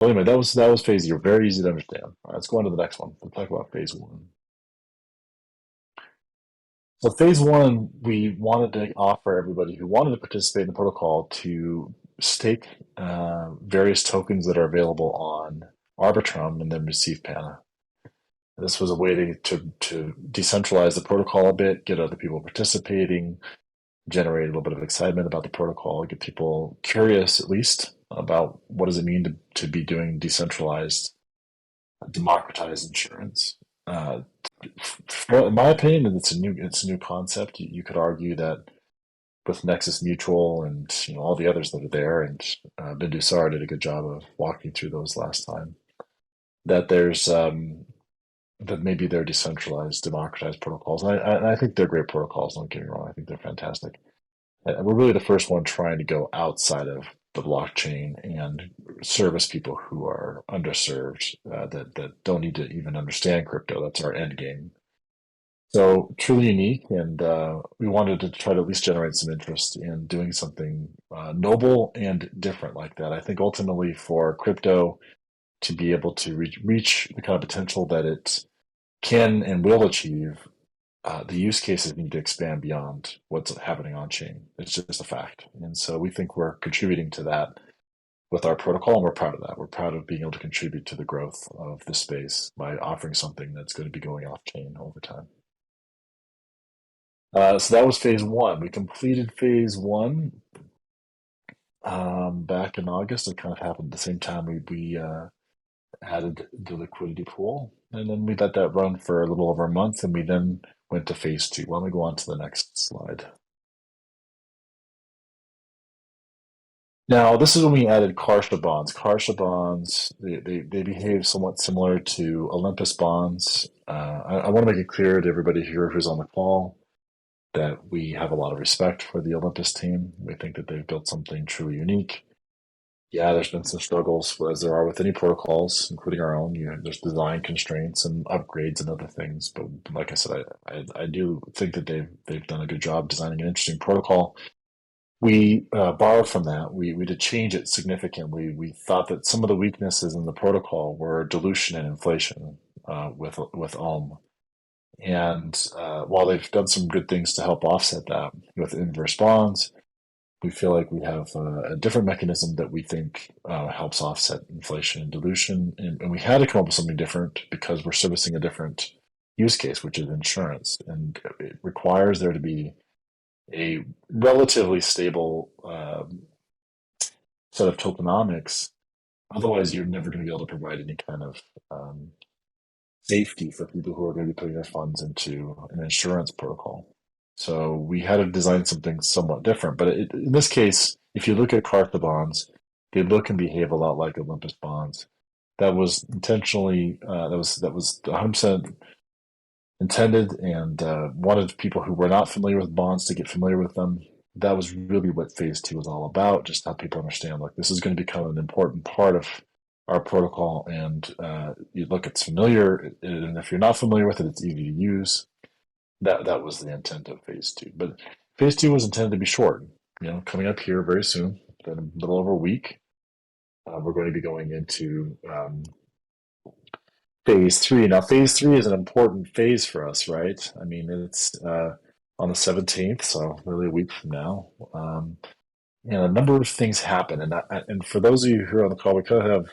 Well, anyway, that was phase 0. Very easy to understand. All right, let's go on to the next one. We'll talk about phase 1. So phase 1, we wanted to offer everybody who wanted to participate in the protocol to stake various tokens that are available on Arbitrum and then receive Pana. This was a way to decentralize the protocol a bit, get other people participating, generate a little bit of excitement about the protocol, get people curious at least about what does it mean to be doing decentralized, democratized insurance. Uh, in my opinion, it's a new concept. You could argue that with Nexus Mutual and all the others that are there, and Bindusar did a good job of walking through those last time. That there's that maybe they're decentralized, democratized protocols. And I think they're great protocols. Don't get me wrong. I think they're fantastic. We're really the first one trying to go outside of the blockchain and service people who are underserved, that don't need to even understand crypto. That's our end game. So truly unique, and we wanted to try to at least generate some interest in doing something noble and different like that. I think ultimately for crypto to be able to reach the kind of potential that it can and will achieve, the use cases need to expand beyond what's happening on chain. It's just a fact. And so we think we're contributing to that with our protocol, and we're proud of that. We're proud of being able to contribute to the growth of the space by offering something that's going to be going off chain over time. So that was phase 1. We completed phase 1 back in August. It kind of happened at the same time we added the liquidity pool, and then we let that run for a little over a month, and we then went to phase 2. Why don't we go on to the next slide? Now, this is when we added Karsha bonds. Karsha bonds, they behave somewhat similar to Olympus bonds. I want to make it clear to everybody here who's on the call that we have a lot of respect for the Olympus team. We think that they've built something truly unique. Yeah, there's been some struggles, as there are with any protocols, including our own. There's design constraints and upgrades and other things. But like I said, I do think that they've done a good job designing an interesting protocol. We borrowed from that. We did change it significantly. We thought that some of the weaknesses in the protocol were dilution and inflation with Ohm. And while they've done some good things to help offset that with inverse bonds, we feel like we have a different mechanism that we think helps offset inflation and dilution. And we had to come up with something different because we're servicing a different use case, which is insurance. And it requires there to be a relatively stable set of tokenomics. Otherwise, you're never going to be able to provide any kind of safety for people who are going to be putting their funds into an insurance protocol. So we had to design something somewhat different. But in this case, if you look at Carta bonds, they look and behave a lot like Olympus bonds. That was intentionally, that was 100% intended, and wanted people who were not familiar with bonds to get familiar with them. That was really what phase 2 was all about, just how people understand, like, this is going to become an important part of our protocol. And you look, it's familiar, and if you're not familiar with it, it's easy to use. That was the intent of phase 2. But phase 2 was intended to be short. Coming up here very soon, in a little over a week, we're going to be going into phase 3. Now, phase 3 is an important phase for us, right? I mean, it's on the 17th, so really a week from now. And a number of things happen. And for those of you who are on the call, we could have a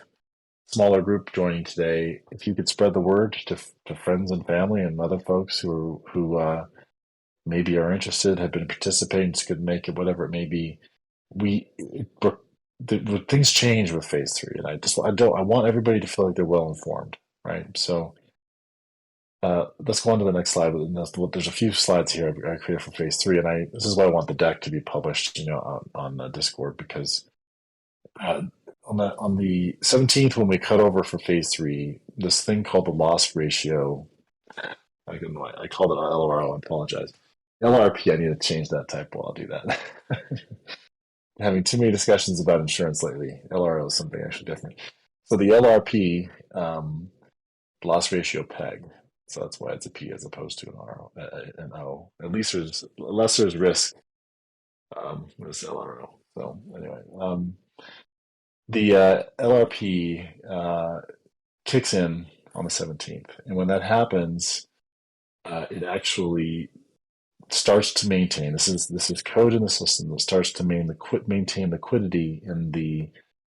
smaller group joining today. If you could spread the word to friends and family and other folks who maybe are interested, have been participating, could make it, whatever it may be. We things change with phase 3, and I want everybody to feel like they're well informed, right? So let's go on to the next slide. There's a few slides here I created for phase 3, and this is why I want the deck to be published, on Discord, because uh, on the 17th, when we cut over for phase 3, this thing called the loss ratio. I called it LRO. I apologize. LRP. I need to change that typo. I'll do that. Having too many discussions about insurance lately. LRO is something actually different. So the LRP, loss ratio peg. So that's why it's a P as opposed to an O. At least there's risk with LRO. So anyway, The LRP kicks in on the 17th, and when that happens, it actually starts to maintain. This is code in the system that starts to maintain liquidity in the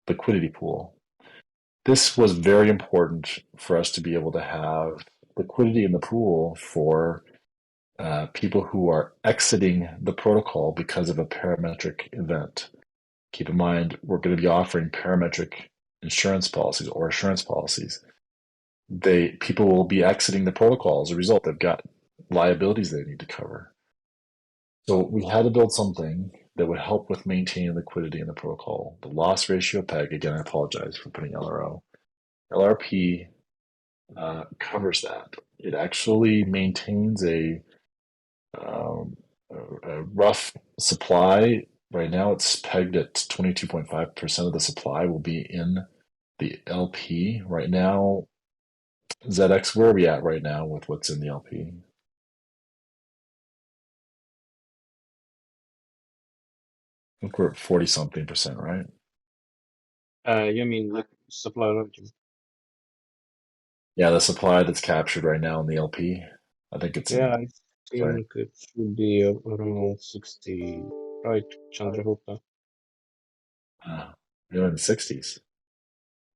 liquidity pool. This was very important for us to be able to have liquidity in the pool for people who are exiting the protocol because of a parametric event. Keep in mind, we're going to be offering parametric insurance policies or assurance policies. People will be exiting the protocol as a result. They've got liabilities they need to cover. So we had to build something that would help with maintaining liquidity in the protocol. The loss ratio peg, again, I apologize for putting LRO. LRP covers that. It actually maintains um, a rough supply. Right now, it's pegged at 22.5% of the supply will be in the LP. Right now, ZX, where are we at right now with what's in the LP? I think we're at 40 something percent, right? You mean like supply revenue? Yeah, the supply that's captured right now in the LP. I think it's Yeah, in, I right? think it should be around 60, right, Chandragupta? Uh, you're in the 60s.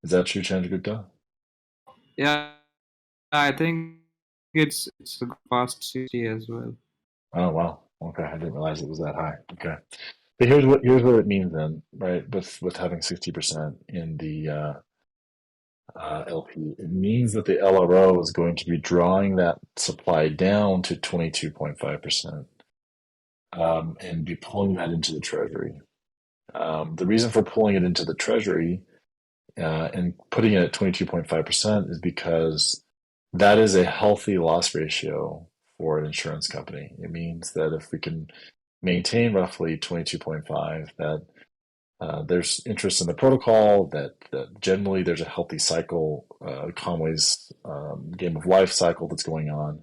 Is that true, Chandragupta? Yeah, I think it's past 60 as well. Oh, wow. Okay, I didn't realize it was that high. Okay. But here's what it means then, right? With having 60% in the LP, it means that the LRO is going to be drawing that supply down to 22.5%, and be pulling that into the treasury. The reason for pulling it into the treasury and putting it at 22.5% is because that is a healthy loss ratio for an insurance company. It means that if we can maintain roughly 22.5, that there's interest in the protocol, that generally there's a healthy cycle, Conway's game of life cycle that's going on.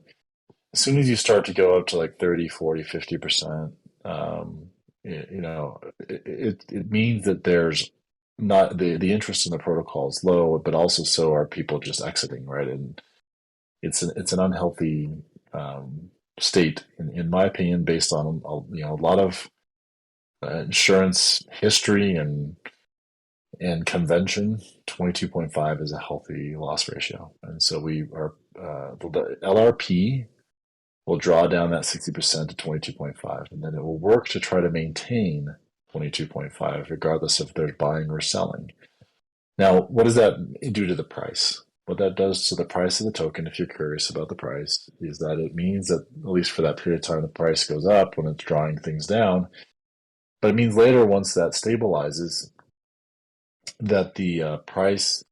As soon as you start to go up to like 30, 40, 50%, it means that there's not the interest in the protocol is low, but also so are people just exiting, right? And it's an unhealthy state, in my opinion, based on a lot of insurance history and convention. 22.5 is a healthy loss ratio, and so we are the LRP will draw down that 60% to 22.5, and then it will work to try to maintain 22.5 regardless if there's buying or selling. Now, what does that do to the price? What that does to the price of the token, if you're curious about the price, is that it means that, at least for that period of time, the price goes up when it's drawing things down. But it means later, once that stabilizes, that the price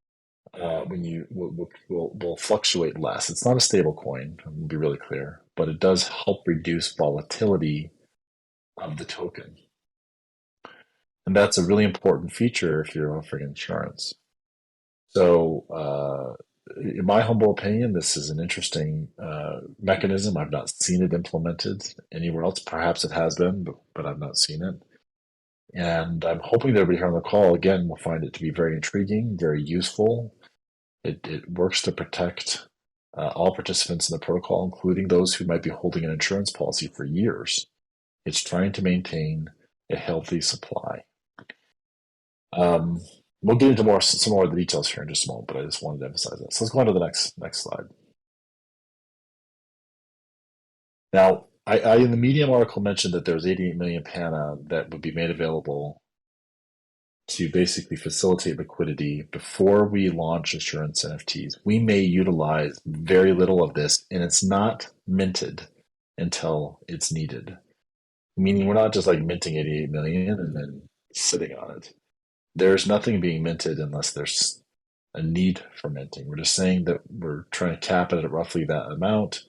when you will fluctuate less. It's not a stable coin, to be really clear, but it does help reduce volatility of the token. And that's a really important feature if you're offering insurance. So, in my humble opinion, this is an interesting mechanism. I've not seen it implemented anywhere else. Perhaps it has been, but I've not seen it. And I'm hoping that everybody here on the call, again, will find it to be very intriguing, very useful. It works to protect all participants in the protocol, including those who might be holding an insurance policy for years. It's trying to maintain a healthy supply. Um, we'll get into some more of the details here in just a moment, but I just wanted to emphasize that. So let's go on to the next slide. Now, I in the Medium article mentioned that there's 88 million PANA that would be made available to basically facilitate liquidity before we launch assurance NFTs. We may utilize very little of this, and it's not minted until it's needed. Meaning we're not just like minting 88 million and then sitting on it. There's nothing being minted unless there's a need for minting. We're just saying that we're trying to cap it at roughly that amount.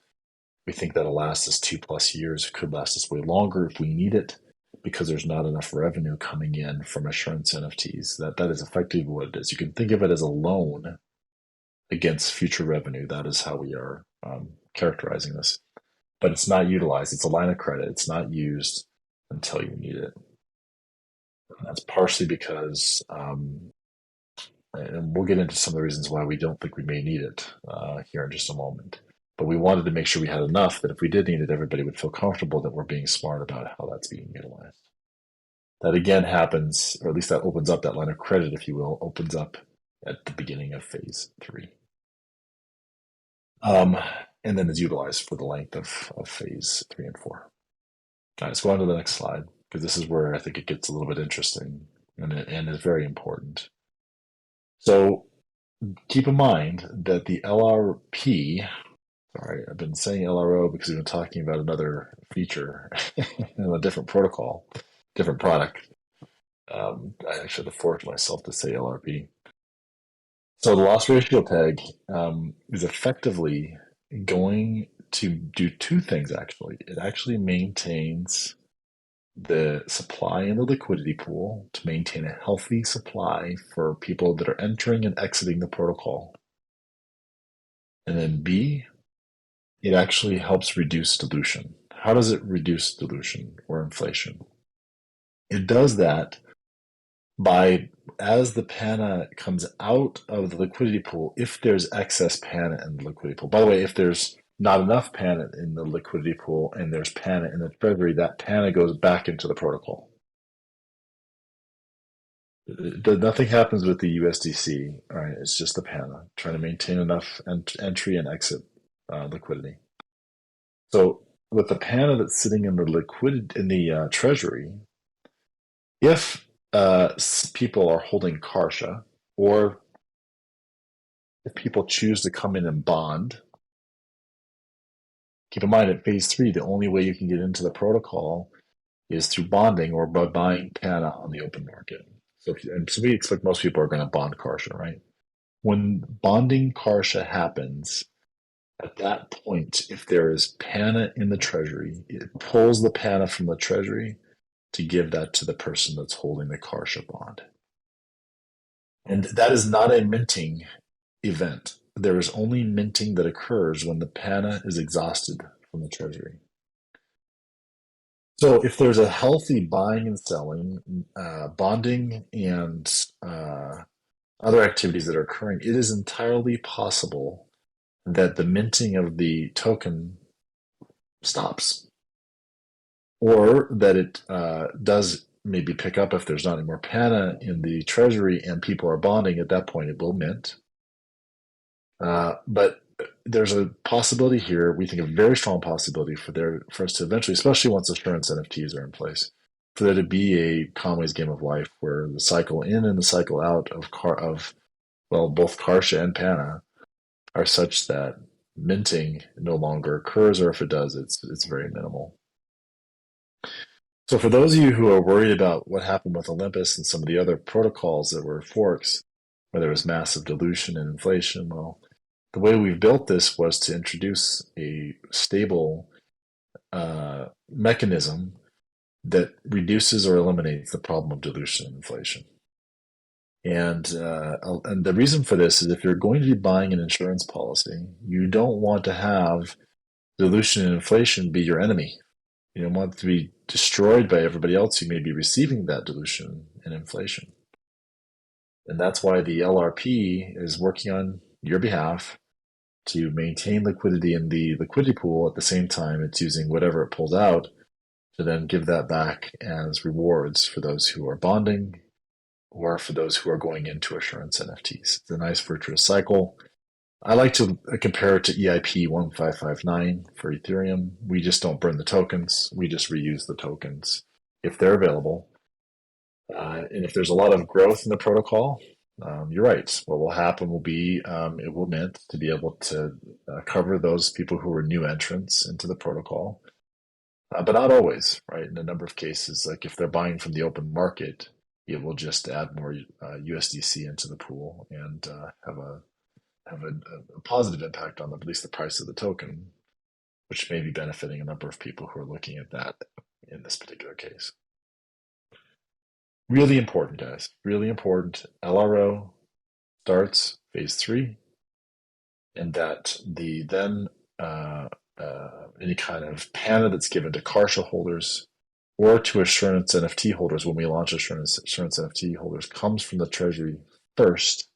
We think that'll last us 2+ years. It could last us way longer if we need it, because there's not enough revenue coming in from assurance NFTs. That is effectively what it is. You can think of it as a loan against future revenue. That is how we are characterizing this. But it's not utilized. It's a line of credit. It's not used until you need it. And that's partially because and we'll get into some of the reasons why we don't think we may need it here in just a moment. But we wanted to make sure we had enough that if we did need it, everybody would feel comfortable that we're being smart about how that's being utilized. That again happens, or at least that opens up, that line of credit, if you will, opens up at the beginning of phase 3. And then is utilized for the length of phase 3 and 4. All right, let's go on to the next slide, because this is where I think it gets a little bit interesting and is very important. So keep in mind that the LRP, sorry, I've been saying LRO because we've been talking about another feature in a different protocol, different product. I should have forced myself to say LRP. So the loss ratio peg is effectively going to do two things, actually. It actually maintains the supply in the liquidity pool to maintain a healthy supply for people that are entering and exiting the protocol. And then B, it actually helps reduce dilution. How does it reduce dilution or inflation? It does that by, as the PANA comes out of the liquidity pool, if there's excess PANA in the liquidity pool. By the way, if there's not enough PANA in the liquidity pool and there's PANA in the treasury, that PANA goes back into the protocol. Nothing happens with the USDC, right? It's just the PANA, trying to maintain enough entry and exit liquidity. So with the PANA that's sitting in the treasury, if people are holding Karsha, or if people choose to come in and bond, keep in mind at phase 3, the only way you can get into the protocol is through bonding or by buying PANA on the open market. So we expect most people are going to bond Karsha, right? When bonding Karsha happens, at that point, if there is PANA in the treasury, it pulls the PANA from the treasury to give that to the person that's holding the Karsha bond. And that is not a minting event. There is only minting that occurs when the PANA is exhausted from the treasury. So if there's a healthy buying and selling, bonding, and other activities that are occurring, it is entirely possible that the minting of the token stops, or that it does maybe pick up if there's not any more PANA in the treasury and people are bonding. At that point, it will mint. But there's a possibility here, we think a very strong possibility for us to eventually, especially once assurance NFTs are in place, for there to be a Conway's game of life where the cycle in and the cycle out of both Karsha and PANA are such that minting no longer occurs, or if it does, it's very minimal. So for those of you who are worried about what happened with Olympus and some of the other protocols that were forks, where there was massive dilution and inflation, well, the way we've built this was to introduce a stable mechanism that reduces or eliminates the problem of dilution and inflation. And the reason for this is if you're going to be buying an insurance policy, you don't want to have dilution and inflation be your enemy. You don't want it to be destroyed by everybody else who may be receiving that dilution and inflation. And that's why the LRP is working on your behalf to maintain liquidity in the liquidity pool. At the same time, it's using whatever it pulls out to then give that back as rewards for those who are bonding or for those who are going into assurance NFTs. It's a nice virtuous cycle. I like to compare it to EIP 1559 for Ethereum. We just don't burn the tokens. We just reuse the tokens if they're available. And if there's a lot of growth in the protocol, you're right. What will happen will be it will mint to be able to cover those people who are new entrants into the protocol, but not always, right? In a number of cases, like if they're buying from the open market, it will just add more USDC into the pool and have a positive impact on at least the price of the token, which may be benefiting a number of people who are looking at that in this particular case. Really important, guys. Really important. LRO starts phase 3, and that the then any kind of PANA that's given to Karsha holders or to assurance NFT holders when we launch assurance NFT holders comes from the treasury first,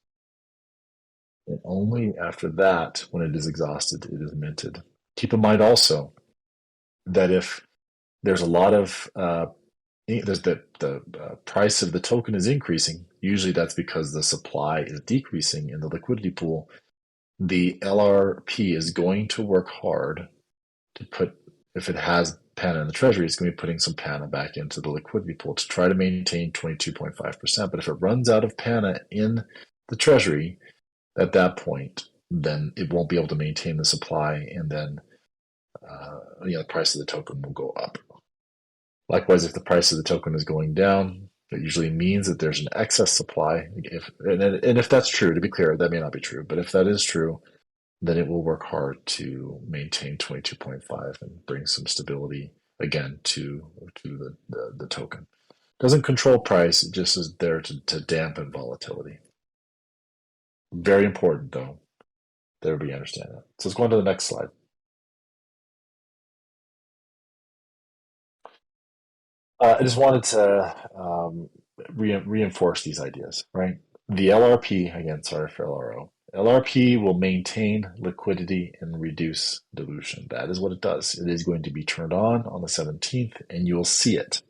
And only after that, when it is exhausted, it is minted. Keep in mind also that if there's a lot of there's the price of the token is increasing, usually that's because the supply is decreasing in the liquidity pool. The LRP is going to work hard to put, if it has PANA in the treasury, it's going to be putting some PANA back into the liquidity pool to try to maintain 22.5%. But if it runs out of PANA in the treasury at that point, then it won't be able to maintain the supply, and then the price of the token will go up. Likewise, if the price of the token is going down, it usually means that there's an excess supply. And if that's true, to be clear, that may not be true, but if that is true, then it will work hard to maintain 22.5 and bring some stability again to the token. Doesn't control price, it just is there to dampen volatility. Very important, though, that everybody understand that. So let's go on to the next slide. I just wanted to reinforce these ideas, right? The LRP, again, sorry for LRO, LRP will maintain liquidity and reduce dilution. That is what it does. It is going to be turned on the 17th, and you will see it.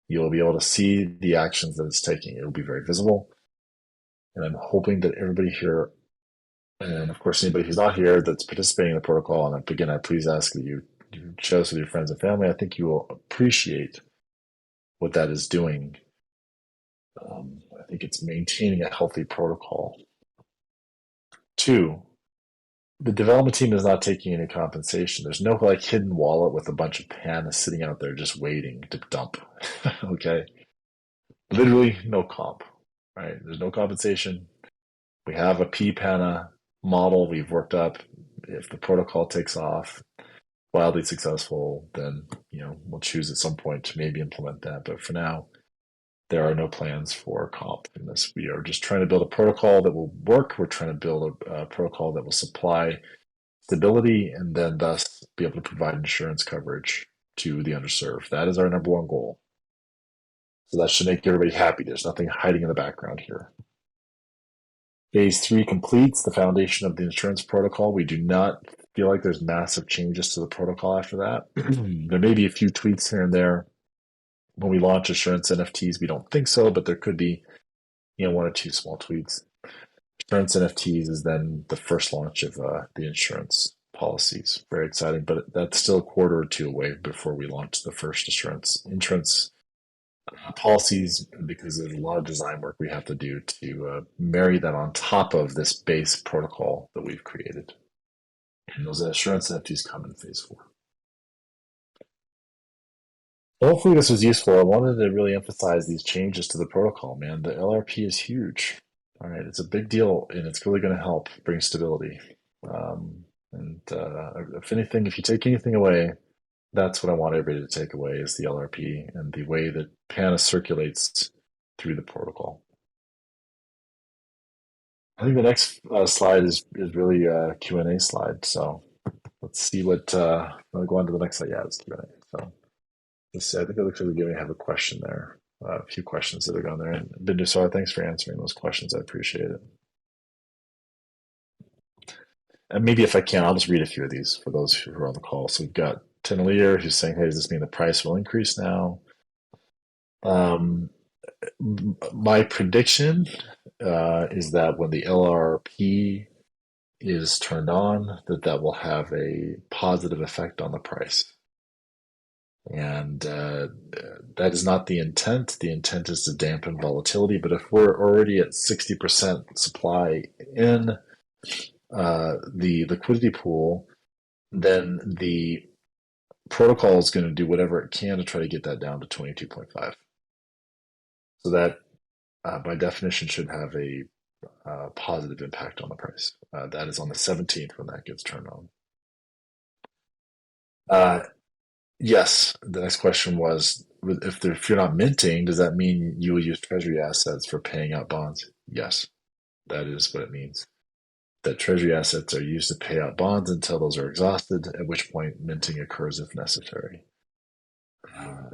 You'll be able to see the actions that it's taking. It will be very visible. And I'm hoping that everybody here, and of course, anybody who's not here that's participating in the protocol, and again, I please ask that you share this with your friends and family. I think you will appreciate what that is doing. I think it's maintaining a healthy protocol. Two, the development team is not taking any compensation. There's no like hidden wallet with a bunch of PANA sitting out there just waiting to dump. Okay. Literally no comp, right? There's no compensation. We have a PPANA model we've worked up. If the protocol takes off, wildly successful, then we'll choose at some point to maybe implement that. But for now, there are no plans for comp in this. We are just trying to build a protocol that will work. We're trying to build a protocol that will supply stability and then thus be able to provide insurance coverage to the underserved. That is our number one goal. So that should make everybody happy. There's nothing hiding in the background here. Phase 3 completes the foundation of the insurance protocol. We do not feel like there's massive changes to the protocol after that. There may be a few tweaks here and there. When we launch assurance NFTs, we don't think so, but there could be, one or two small tweaks. Assurance NFTs is then the first launch of the insurance policies. Very exciting, but that's still a quarter or two away before we launch the first insurance policies, because there's a lot of design work we have to do to marry that on top of this base protocol that we've created. And those assurance NFTs come in phase 4. Hopefully this was useful. I wanted to really emphasize these changes to the protocol, man. The LRP is huge. All right, it's a big deal, and it's really going to help bring stability. If you take anything away, that's what I want everybody to take away is the LRP and the way that PANA circulates through the protocol. I think the next slide is really a Q&A slide. So let's see what, I'll go on to the next slide. Yeah, it's Q&A. So let's see, I think it looks like we have a question there. A few questions that are going there. And Bindusar, thanks for answering those questions. I appreciate it. And maybe if I can, I'll just read a few of these for those who are on the call. So we've got Tenelier who's saying, hey, does this mean the price will increase now? My prediction is that when the LRP is turned on, that will have a positive effect on the price. And that is not the intent. The intent is to dampen volatility. But if we're already at 60% supply in the liquidity pool, then the protocol is going to do whatever it can to try to get that down to 22.5. So that, by definition, should have a positive impact on the price. That is on the 17th when that gets turned on. Yes, the next question was, if you're not minting, does that mean you will use treasury assets for paying out bonds? Yes, that is what it means. That treasury assets are used to pay out bonds until those are exhausted, at which point minting occurs if necessary.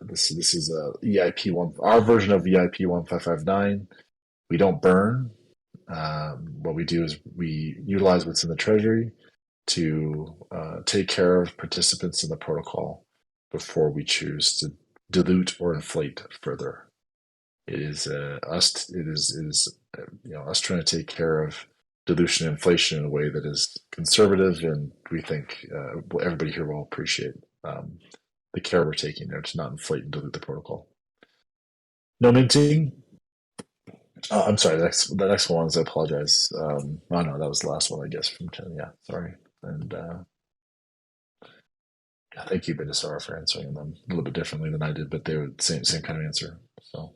This is a EIP one, our version of EIP 1559. We don't burn. what we do is we utilize what's in the treasury to take care of participants in the protocol before we choose to dilute or inflate further. It is us. It is us trying to take care of dilution and inflation in a way that is conservative, and we think everybody here will appreciate the care we're taking there to not inflate and dilute the protocol. No minting. I'm sorry. The next one is I apologize. Oh no, that was the last one, I guess, from 10. Yeah, sorry. And thank you, Bidasara, for answering them a little bit differently than I did, but they were the same kind of answer. So,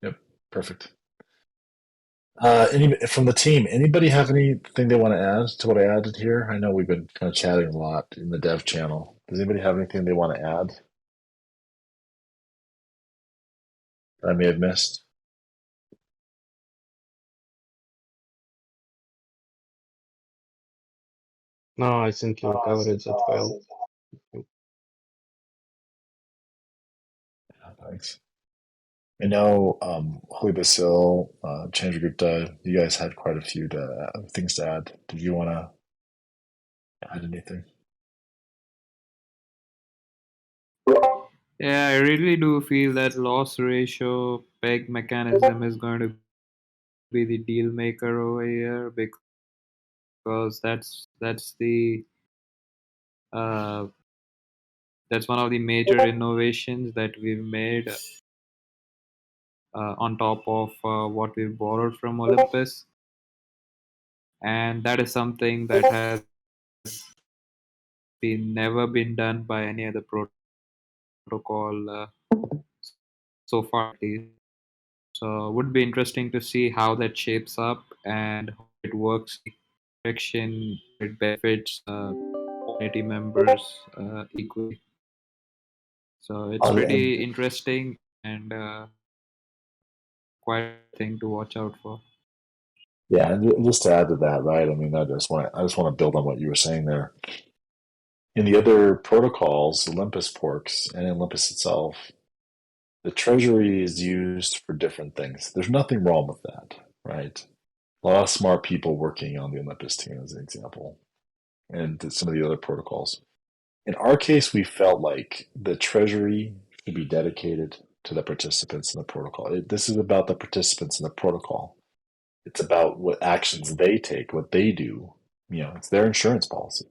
yep, perfect. From the team, anybody have anything they want to add to what I added here? I know we've been kind of chatting a lot in the dev channel. Does anybody have anything they want to add that I may have missed? No, I think you covered that well. Yeah, thanks. I know Holy Basil, Chandragupta, you guys had quite a few things to add. Did you want to add anything? Yeah, I really do feel that loss ratio peg mechanism is going to be the deal maker over here, because uh, that's one of the major innovations that we've made on top of what we've borrowed from Olympus, and that is something that has been never been done by any other protocol so far at least. So it would be interesting to see how that shapes up and how it works in direction it benefits community members equally. So it's And pretty interesting and quite a thing to watch out for. yeah, and just to add to that, right? I mean, I just want to build on what you were saying there. In the other protocols, Olympus Porks and Olympus itself, the treasury is used for different things. There's nothing wrong with that, right? A lot of smart people working on the Olympus team, as an example, and some of the other protocols. In our case, we felt like the treasury should be dedicated to the participants in the protocol. This is about the participants in the protocol. It's about what actions they take, what they do. It's their insurance policy,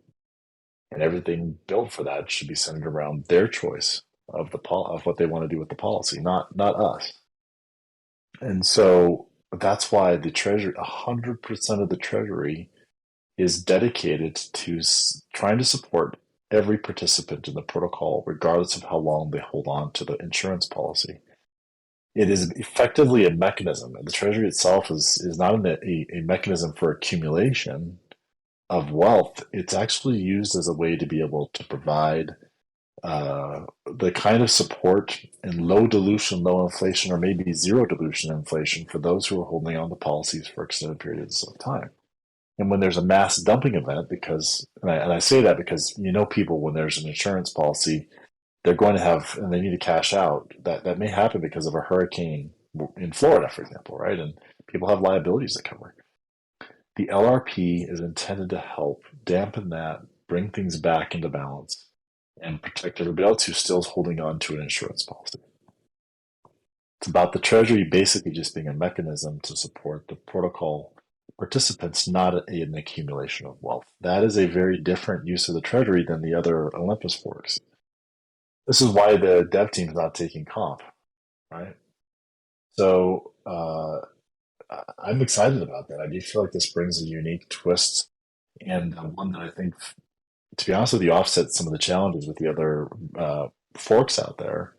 and everything built for that should be centered around their choice of what they want to do with the policy, not us. And so that's why the treasury, 100% of the treasury is dedicated to trying to support every participant in the protocol, regardless of how long they hold on to the insurance policy. It is effectively a mechanism, and the treasury itself is not a mechanism for accumulation of wealth. It's actually used as a way to be able to provide the kind of support and low dilution, low inflation, or maybe zero dilution inflation for those who are holding on to policies for extended periods of time. And when there's a mass dumping event, and I say that because people when there's an insurance policy, they're going to have, and they need to cash out. That may happen because of a hurricane in Florida, for example, right? And people have liabilities to cover. The LRP is intended to help dampen that, bring things back into balance, and protect everybody else who's still holding on to an insurance policy. It's about the Treasury basically just being a mechanism to support the protocol participants, not an accumulation of wealth. That is a very different use of the Treasury than the other Olympus forks. This is why the dev team is not taking comp, right? So I'm excited about that. I do feel like this brings a unique twist, and one that I think, to be honest with you, offsets some of the challenges with the other forks out there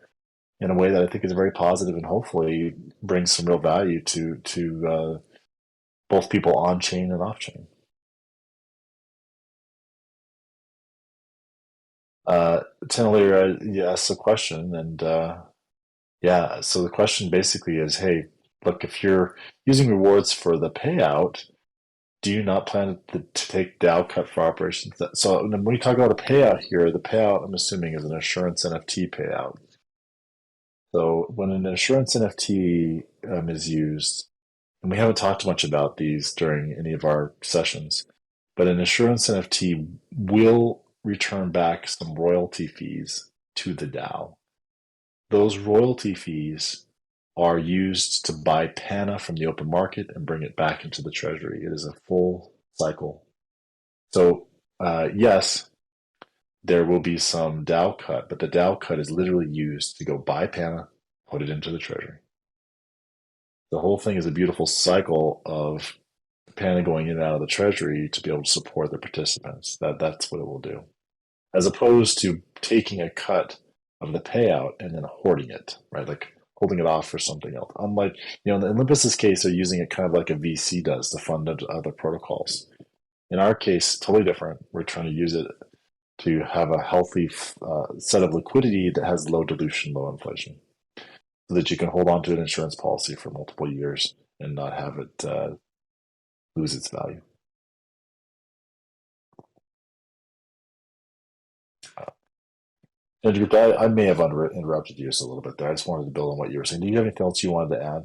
in a way that I think is very positive and hopefully brings some real value to both people on chain and off chain. Tenelier, you asked a question, and yeah, so the question basically is, hey, look, if you're using rewards for the payout, do you not plan to take DAO cut for operations? So when we talk about a payout here, the payout I'm assuming is an assurance NFT payout. So when an assurance NFT is used, and we haven't talked much about these during any of our sessions, but an insurance NFT will return back some royalty fees to the DAO. Those royalty fees are used to buy Pana from the open market and bring it back into the treasury. It is a full cycle. So, yes, there will be some DAO cut, but the DAO cut is literally used to go buy Pana, put it into the treasury. The whole thing is a beautiful cycle of Pana going in and out of the treasury to be able to support the participants. That's what it will do, as opposed to taking a cut of the payout and then hoarding it, right? Like holding it off for something else. Unlike, in Olympus's case, they're using it kind of like a VC does to fund other protocols. In our case, totally different. We're trying to use it to have a healthy set of liquidity that has low dilution, low inflation, so that you can hold on to an insurance policy for multiple years and not have it lose its value. Andrew, I may have interrupted you just a little bit there. I just wanted to build on what you were saying. Do you have anything else you wanted to add?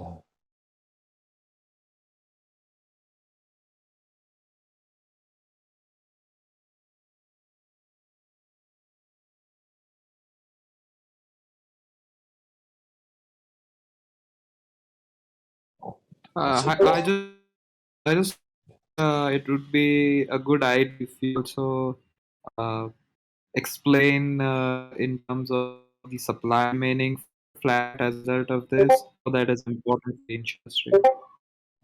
That's it. I just it would be a good idea if you also uh, explain in terms of the supply remaining flat as a result of this, so that is important for the insurance rate.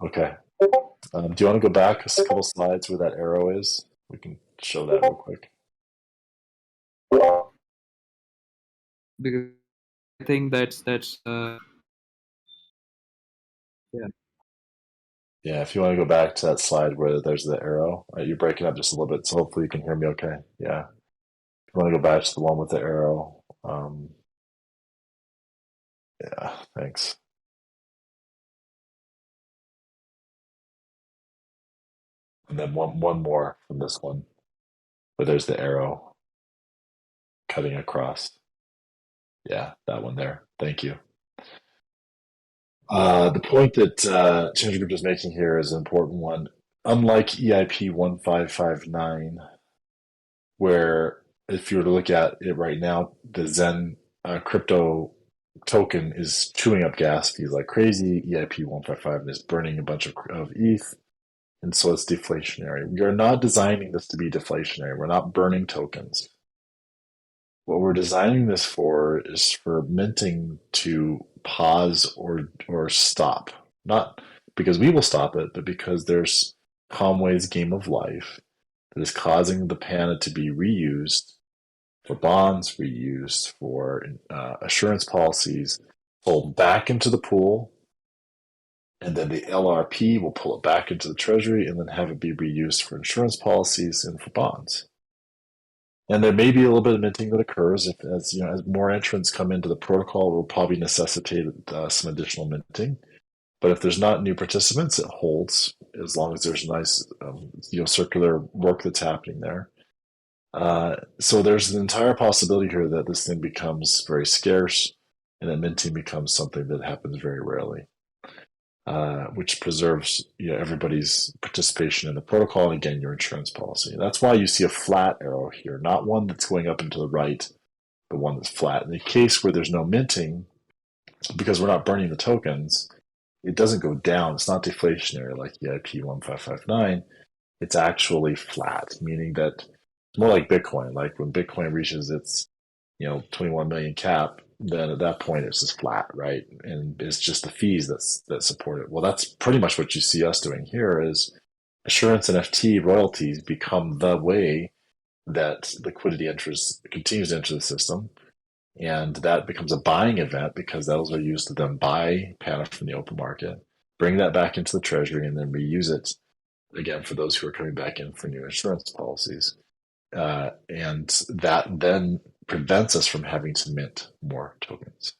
Okay. Do you want to go back a couple slides where that arrow is? We can show that real quick. Because I think that's yeah. Yeah, if you want to go back to that slide where there's the arrow, you're breaking up just a little bit, so hopefully you can hear me okay. Yeah. If you want to go back to the one with the arrow, yeah, thanks. And then one more from this one, where there's the arrow cutting across. Yeah, that one there. Thank you. The point that Change Group is making here is an important one. Unlike EIP 1559, where if you were to look at it right now, the Zen crypto token is chewing up gas fees like crazy. EIP 155 is burning a bunch of ETH, and so it's deflationary. We are not designing this to be deflationary. We're not burning tokens. What we're designing this for is for minting to pause or stop. Not because we will stop it, but because there's Conway's game of life that is causing the Pana to be reused for bonds, reused for assurance policies, pulled back into the pool, and then the LRP will pull it back into the treasury and then have it be reused for insurance policies and for bonds. And there may be a little bit of minting that occurs as more entrants come into the protocol. It will probably necessitate some additional minting. But if there's not new participants, it holds as long as there's nice circular work that's happening there. So there's an entire possibility here that this thing becomes very scarce and that minting becomes something that happens very rarely, which preserves everybody's participation in the protocol and again your insurance policy. That's why you see a flat arrow here, not one that's going up and to the right, but one that's flat. In the case where there's no minting, because we're not burning the tokens, it doesn't go down. It's not deflationary like EIP 1559. It's actually flat, meaning that it's more like Bitcoin. Like when Bitcoin reaches its 21 million cap, then at that point it's just flat, right? And it's just the fees that support it. Well, that's pretty much what you see us doing here is assurance NFT royalties become the way that liquidity continues to enter the system. And that becomes a buying event because those are used to then buy Pana from the open market, bring that back into the treasury, and then reuse it again for those who are coming back in for new insurance policies. And that then prevents us from having to mint more tokens.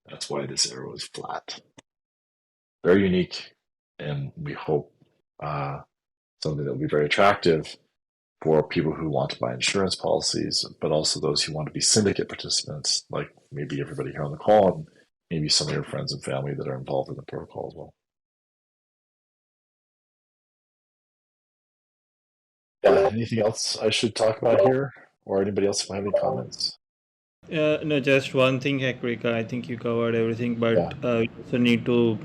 That's why this arrow is flat. Very unique, and we hope something that will be very attractive for people who want to buy insurance policies, but also those who want to be syndicate participants, like maybe everybody here on the call, and maybe some of your friends and family that are involved in the protocol as well. Yeah. Anything else I should talk about here, or anybody else have any comments? No, just one thing, Hakrika. I think you covered everything, but Yeah. we also need to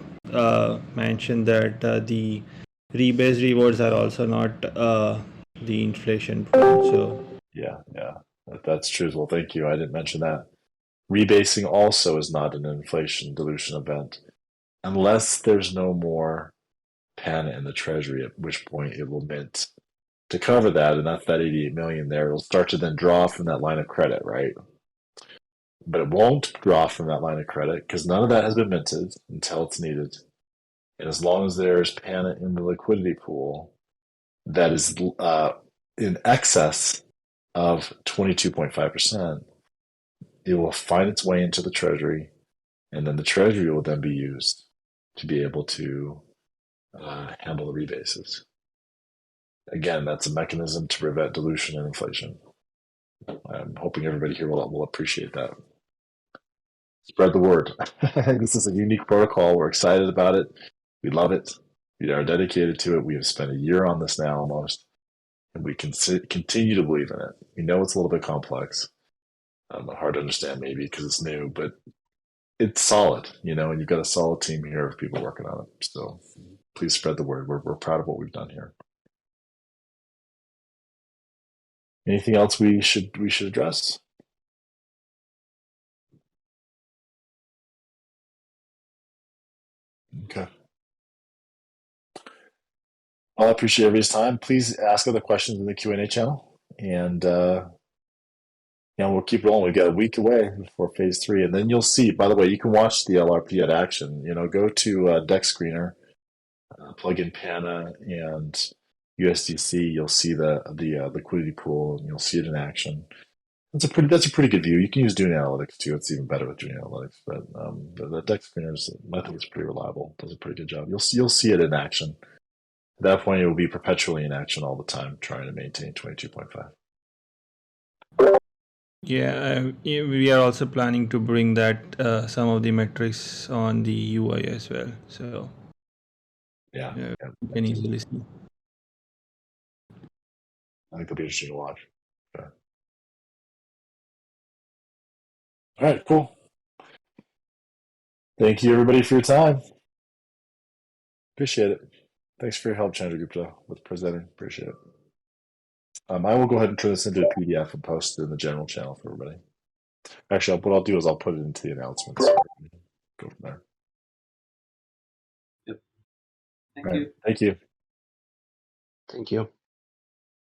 mention that the rebase rewards are also not the inflation prone. So Yeah. Yeah. That's true as well. Thank you. I didn't mention that. Rebasing also is not an inflation dilution event unless there's no more pen in the treasury, at which point it will mint to cover that, and that's that 88 million there. It'll start to then draw from that line of credit, right? But it won't draw from that line of credit because none of that has been minted until it's needed. And as long as there's pen in the liquidity pool that is in excess of 22.5%, it will find its way into the treasury, and then the treasury will then be used to be able to handle the rebases. Again, that's a mechanism to prevent dilution and inflation. I'm hoping everybody here will appreciate that. Spread the word. This is a unique protocol. We're excited about it. We love it. We are dedicated to it. We have spent a year on this now almost, and we can continue to believe in it. We know it's a little bit complex, hard to understand maybe because it's new, but it's solid, and you've got a solid team here of people working on it. So please spread the word. We're proud of what we've done here. Anything else we should address? Okay. Well, I appreciate everybody's time. Please ask other questions in the Q&A channel, and we'll keep rolling. We've got a week away before phase 3, and then you'll see. By the way, you can watch the LRP at action. Go to Deck Screener, plug in PANA and USDC. You'll see the liquidity pool, and you'll see it in action. That's a pretty good view. You can use Dune Analytics too. It's even better with Dune Analytics, but the Deck Screener I think it's pretty reliable. Does a pretty good job. You'll see it in action. At that point, it will be perpetually in action all the time, trying to maintain 22.5. yeah, we are also planning to bring that some of the metrics on the UI as well. So Yeah, you yeah, can easily see. I think it'll be interesting to watch. Okay. All right, cool. Thank you, everybody, for your time. Appreciate it. Thanks for your help, Chandragupta, with presenting. Appreciate it. I will go ahead and turn this into a PDF and post it in the general channel for everybody. Actually, what I'll do is I'll put it into the announcements. Go from there. Yep. Thank All right. you. Thank you. Thank you.